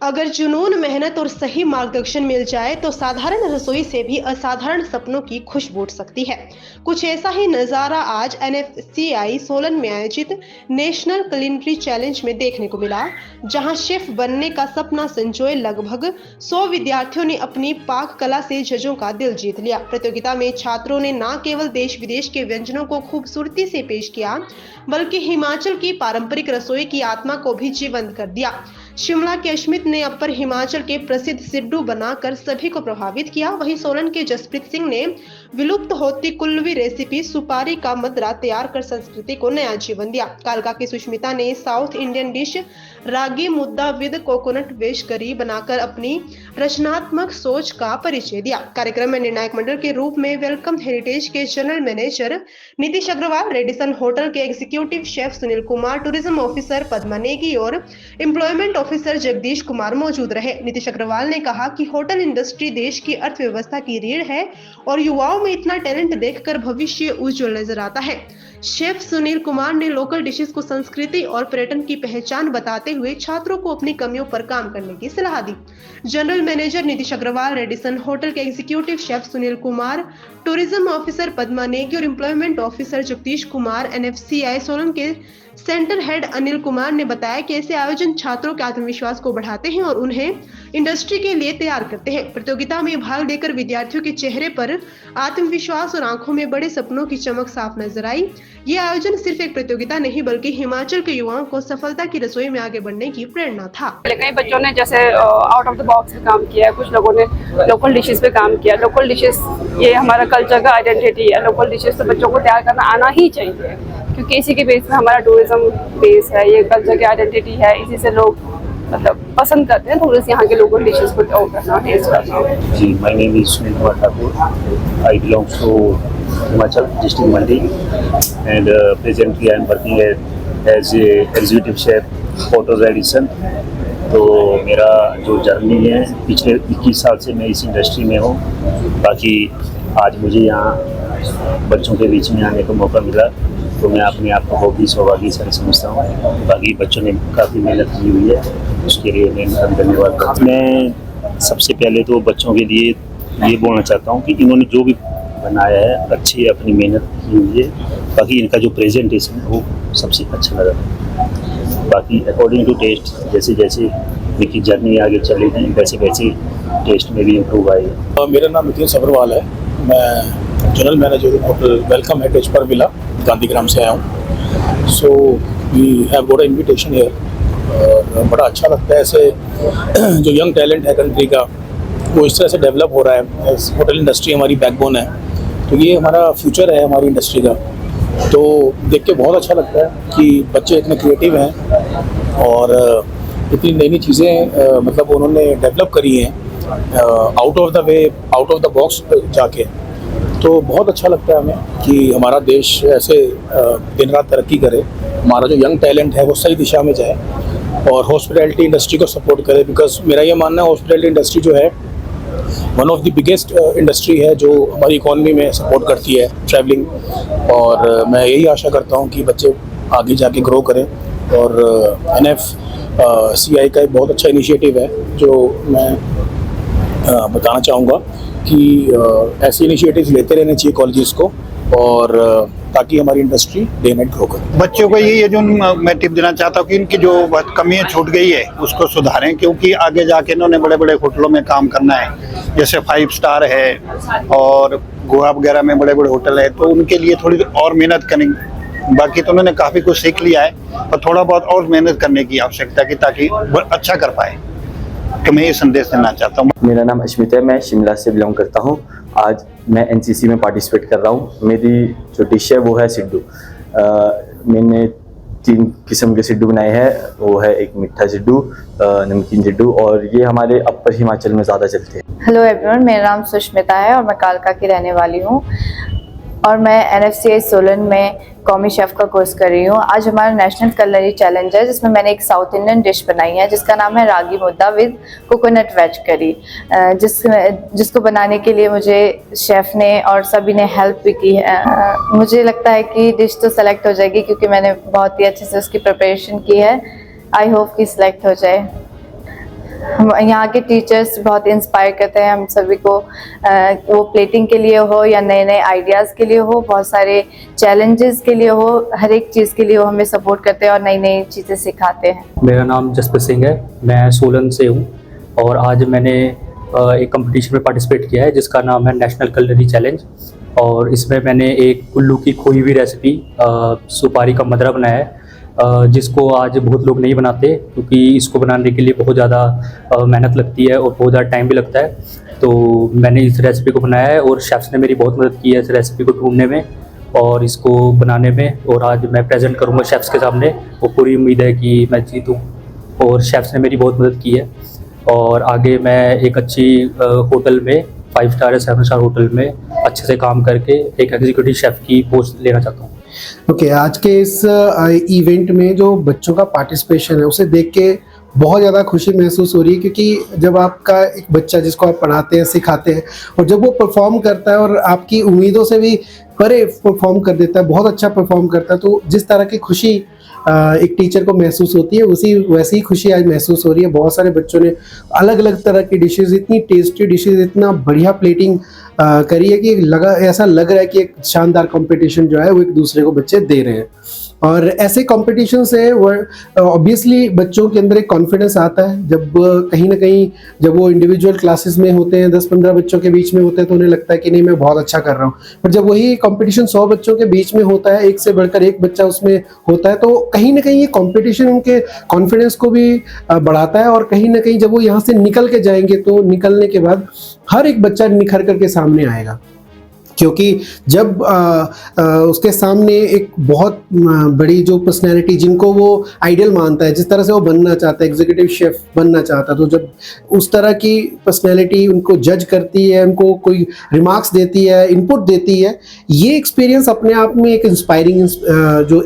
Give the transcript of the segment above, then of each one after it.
अगर जुनून, मेहनत और सही मार्गदर्शन मिल जाए तो साधारण रसोई से भी असाधारण सपनों की खुशबू उठ सकती है। कुछ ऐसा ही नजारा आज एनएफसीआई सोलन में आयोजित नेशनल कुलिनरी चैलेंज में देखने को मिला, जहां शेफ बनने का सपना संजोए लगभग 100 विद्यार्थियों ने अपनी पाक कला से जजों का दिल जीत लिया। प्रतियोगिता में छात्रों ने न केवल देश विदेश के व्यंजनों को खूबसूरती से पेश किया, बल्कि हिमाचल की पारंपरिक रसोई की आत्मा को भी जीवंत कर दिया। शिमला के अश्मित ने अपर हिमाचल के प्रसिद्ध सिड्डू बनाकर सभी को प्रभावित किया। वहीं सोलन के जसप्रीत सिंह ने विलुप्त होती कुल्लवी रेसिपी सुपारी का मदरा तैयार कर संस्कृति को नया जीवन दिया। कालका की सुष्मिता ने साउथ इंडियन डिश रागी मुद्दा विद कोकोनट वेज करी बनाकर अपनी रचनात्मक सोच का परिचय दिया। कार्यक्रम में निर्णायक मंडल के रूप में वेलकम हेरिटेज के general manager Nitish Agarwal, Radisson hotel के executive chef Sunil Kumar, tourism officer Padma Negi और एम्प्लॉयमेंट ऑफिसर जगदीश कुमार मौजूद रहे। नीतीश अग्रवाल ने कहा कि होटल इंडस्ट्री देश की अर्थव्यवस्था की रीढ़ है और युवाओं में इतना टैलेंट देखकर भविष्य उज्जवल नजर आता है। शेफ सुनील कुमार ने लोकल डिशेस को संस्कृति और पर्यटन की पहचान बताते हुए छात्रों को अपनी कमियों पर काम करने की सलाह दी। General manager Nitish Agarwal, Radisson hotel के executive chef Sunil Kumar, tourism officer Padma Negi और employment officer Jagdish Kumar, NFCI Solan के सेंटर हेड अनिल कुमार ने बताया कि ऐसे आयोजन छात्रों के आत्मविश्वास को बढ़ाते हैं और उन्हें इंडस्ट्री के लिए तैयार करते हैं। प्रतियोगिता में भाग लेकर विद्यार्थियों के चेहरे पर आत्मविश्वास और आंखों में बड़े सपनों की चमक साफ नजर आई। ये आयोजन सिर्फ एक प्रतियोगिता नहीं बल्कि हिमाचल के युवाओं को सफलता की रसोई में आगे बढ़ने की प्रेरणा था। कई बच्चों ने जैसे आउट ऑफ द बॉक्स पे काम किया है, कुछ लोगों ने लोकल डिशेस पे काम किया। लोकल डिशेस ये हमारा कल्चर का आइडेंटिटी है। लोकल डिशेस तो बच्चों को तैयार करना आना ही चाहिए, क्योंकि इसी के बेस पे हमारा टूरिज्म बेस है, ये कल्चर की आइडेंटिटी है। इसी से लोग मतलब पसंद करते हैं थोड़ी सी यहाँ के लोकल डिशेस को करना, टेस्ट करना। जी, my name is Sunil Kumar Thakur. I belongs to Himachal district Mandi and presently I am working as a executive chef hotel Radisson. तो मेरा जो जर्नी है पिछले 21 साल से मैं इस इंडस्ट्री में हूँ। बाकी आज मुझे यहाँ बच्चों के बीच में आने का मौका मिला तो मैं अपने आप को बहुत ही सौभाग्यशाली समझता हूँ। बाकी बच्चों ने काफ़ी मेहनत की हुई है, उसके लिए मैं इनका धन्यवाद करता हूँ। मैं सबसे पहले तो बच्चों के लिए ये बोलना चाहता हूँ कि इन्होंने जो भी बनाया है अच्छी अपनी मेहनत की हुई है। बाकी इनका जो प्रेजेंटेशन है वो सबसे अच्छा लगा। बाकी अकॉर्डिंग टू टेस्ट जैसे जैसे इनकी जर्नी आगे चलेगी वैसे वैसे टेस्ट में भी इम्प्रूव आएगा। मेरा नाम नीतीश अग्रवाल है। मैं general manager hotel welcome heritage पर विला गांधीग्राम से आया हूँ। So we have got a invitation here और बड़ा अच्छा लगता है ऐसे जो यंग टैलेंट है कंट्री का वो इस तरह से डेवलप हो रहा है। होटल इंडस्ट्री हमारी बैकबोन है, तो ये हमारा फ्यूचर है हमारी इंडस्ट्री का। तो देख के बहुत अच्छा लगता है कि बच्चे इतने क्रिएटिव हैं और इतनी नई नई चीज़ें मतलब उन्होंने डेवलप करी हैं out of the way, out of the box जाके। तो बहुत अच्छा लगता है हमें कि हमारा देश ऐसे दिन रात तरक्की करे, हमारा जो यंग टैलेंट है वो सही दिशा में जाए और हॉस्पिटैलिटी इंडस्ट्री को सपोर्ट करे। बिकॉज मेरा ये मानना है हॉस्पिटैलिटी इंडस्ट्री जो है one of the biggest industry है जो हमारी इकॉनमी में सपोर्ट करती है ट्रैवलिंग। और मैं यही आशा करता हूँ कि बच्चे आगे जाके ग्रो करें। और NFCI का एक बहुत अच्छा इनिशिएटिव है जो मैं बताना चाहूँगा कि ऐसे इनिशिएटिव्स लेते रहने चाहिए कॉलेजेस को और ताकि हमारी इंडस्ट्री डे नाइट ग्रो करे। बच्चों को यही है जो मैं टिप देना चाहता हूँ कि इनकी जो कमियाँ छूट गई है उसको सुधारें, क्योंकि आगे जाके इन्होंने बड़े बड़े होटलों में काम करना है। जैसे 5 स्टार है और गोवा वगैरह में बड़े बड़े होटल है, तो उनके लिए थोड़ी और मेहनत करेंगे। बाकी तो उन्होंने काफ़ी कुछ सीख लिया है और थोड़ा बहुत और मेहनत करने की आवश्यकता है ताकि अच्छा कर पाए। तो मैं ये संदेश देना चाहता हूँ। मेरा नाम अश्मित है, मैं शिमला से बिलोंग करता हूँ। आज मैं NCC में पार्टिसिपेट कर रहा हूँ। मेरी जो डिश है वो है सिड्डू। मैंने 3 किस्म के सिड्डू बनाए हैं। वो है एक मीठा सिड्डू, नमकीन सिड्डू और ये हमारे अपर हिमाचल में ज़्यादा चलते हैं। हेलो एवरीवन, मेरा नाम सुष्मिता है और मैं कालका की रहने वाली हूँ और मैं NFCI सोलन में कॉमी शेफ़ का कोर्स कर रही हूँ। आज हमारा नेशनल कुलिनरी चैलेंज है जिसमें मैंने एक साउथ इंडियन डिश बनाई है जिसका नाम है रागी मुद्दा विद कोकोनट वेज करी, जिसको बनाने के लिए मुझे शेफ़ ने और सभी ने हेल्प भी की है। मुझे लगता है कि डिश तो सेलेक्ट हो जाएगी क्योंकि मैंने बहुत ही अच्छे से उसकी प्रिपरेशन की है। आई होप कि सिलेक्ट हो जाए। हम यहाँ के टीचर्स बहुत इंस्पायर करते हैं हम सभी को, वो प्लेटिंग के लिए हो या नए नए आइडियाज़ के लिए हो, बहुत सारे चैलेंजेस के लिए हो, हर एक चीज़ के लिए वो हमें सपोर्ट करते हैं और नई नई चीज़ें सिखाते हैं। मेरा नाम जसप्रीत सिंह है, मैं सोलन से हूँ और आज मैंने एक कंपटीशन में पार्टिसिपेट किया है जिसका नाम है नेशनल कलरी चैलेंज। और इसमें मैंने एक कुल्लू की खोई हुई रेसिपी सुपारी का मदरा बनाया है, जिसको आज बहुत लोग नहीं बनाते क्योंकि इसको बनाने के लिए बहुत ज़्यादा मेहनत लगती है और बहुत ज़्यादा टाइम भी लगता है। तो मैंने इस रेसिपी को बनाया है और शेफ़्स ने मेरी बहुत मदद की है इस रेसिपी को ढूंढने में और इसको बनाने में, और आज मैं प्रेजेंट करूँगा शेफ़्स के सामने। वो पूरी उम्मीद है कि मैं जीतूँ और शेफ़्स ने मेरी बहुत मदद की है। और आगे मैं एक अच्छी होटल में 5 स्टार या 7 स्टार होटल में अच्छे से काम करके एक एग्जीक्यूटिव शेफ़ की पोस्ट लेना चाहता हूँ। ओके, आज के इस इवेंट में जो बच्चों का पार्टिसिपेशन है उसे देख के बहुत ज़्यादा खुशी महसूस हो रही है, क्योंकि जब आपका एक बच्चा जिसको आप पढ़ाते हैं सिखाते हैं और जब वो परफॉर्म करता है और आपकी उम्मीदों से भी परे परफॉर्म कर देता है, बहुत अच्छा परफॉर्म करता है, तो जिस तरह की खुशी एक टीचर को महसूस होती है वैसी ही खुशी आज महसूस हो रही है। बहुत सारे बच्चों ने अलग अलग तरह की डिशेस, इतनी टेस्टी डिशेस, इतना बढ़िया प्लेटिंग करी है कि ऐसा लग रहा है कि एक शानदार कंपटीशन जो है वो एक दूसरे को बच्चे दे रहे हैं। और ऐसे कंपटीशन से ऑब्वियसली बच्चों के अंदर एक कॉन्फिडेंस आता है। जब कहीं ना कहीं जब वो इंडिविजुअल क्लासेस में होते हैं, 10-15 बच्चों के बीच में होते हैं, तो उन्हें लगता है कि नहीं मैं बहुत अच्छा कर रहा हूँ। पर जब वही कंपटीशन 100 बच्चों के बीच में होता है, एक से बढ़कर एक बच्चा उसमें होता है, तो कहीं ना कहीं ये कंपटीशन उनके कॉन्फिडेंस को भी बढ़ाता है। और कहीं ना कहीं जब वो यहाँ से निकल के जाएंगे तो निकलने के बाद हर एक बच्चा निखर करके सामने आएगा, क्योंकि जब उसके सामने एक बहुत बड़ी जो पर्सनैलिटी जिनको वो आइडियल मानता है, जिस तरह से वो बनना चाहता है, एग्जीक्यूटिव शेफ बनना चाहता है, तो जब उस तरह की पर्सनैलिटी उनको जज करती है, उनको कोई रिमार्क्स देती है, इनपुट देती है, ये एक्सपीरियंस अपने आप में एक इंस्पायरिंग जो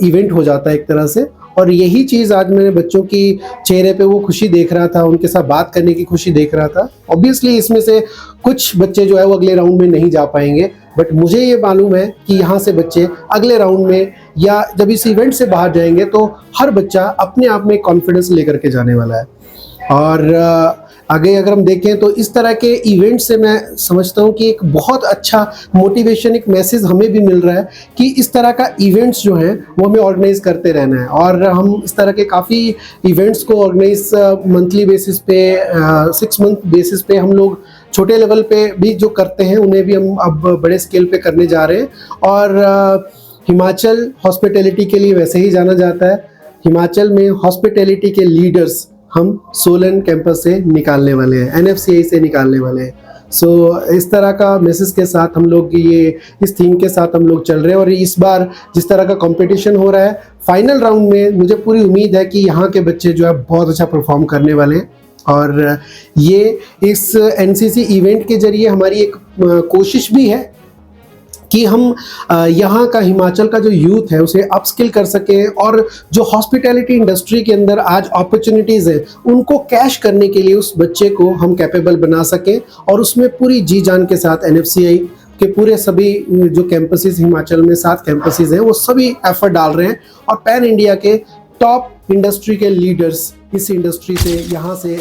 इवेंट हो जाता है एक तरह से। और यही चीज़ आज मैंने बच्चों की चेहरे पे वो खुशी देख रहा था, उनके साथ बात करने की खुशी देख रहा था। ऑब्वियसली इसमें से कुछ बच्चे जो है वो अगले राउंड में नहीं जा पाएंगे, बट मुझे ये मालूम है कि यहाँ से बच्चे अगले राउंड में या जब इस इवेंट से बाहर जाएंगे तो हर बच्चा अपने आप में कॉन्फिडेंस लेकर के जाने वाला है। और आगे अगर हम देखें तो इस तरह के इवेंट से मैं समझता हूँ कि एक बहुत अच्छा मोटिवेशन, एक मैसेज हमें भी मिल रहा है कि इस तरह का इवेंट्स जो हैं वो हमें ऑर्गेनाइज करते रहना है। और हम इस तरह के काफ़ी इवेंट्स को ऑर्गेनाइज मंथली बेसिस पे, 6 मंथ बेसिस पे हम लोग छोटे लेवल पे भी जो करते हैं उन्हें भी हम अब बड़े स्केल पे करने जा रहे हैं। और हिमाचल हॉस्पिटैलिटी के लिए वैसे ही जाना जाता है। हिमाचल में हॉस्पिटैलिटी के लीडर्स हम सोलन कैंपस से निकालने वाले हैं, NFCI से निकालने वाले हैं। सो इस तरह का मैसेज के साथ हम लोग ये इस थीम के साथ हम लोग चल रहे हैं। और इस बार जिस तरह का कंपटीशन हो रहा है, फाइनल राउंड में मुझे पूरी उम्मीद है कि यहाँ के बच्चे जो है बहुत अच्छा परफॉर्म करने वाले हैं। और ये इस NCC इवेंट के जरिए हमारी एक कोशिश भी है कि हम यहाँ का हिमाचल का जो यूथ है उसे अपस्किल कर सकें और जो हॉस्पिटैलिटी इंडस्ट्री के अंदर आज अपॉर्चुनिटीज़ हैं उनको कैश करने के लिए उस बच्चे को हम कैपेबल बना सकें। और उसमें पूरी जी जान के साथ NFCI के पूरे सभी जो कैंपसेस हिमाचल में 7 कैंपसेस हैं वो सभी एफर्ट डाल रहे हैं। और पैन इंडिया के टॉप इंडस्ट्री के लीडर्स इस इंडस्ट्री से यहाँ से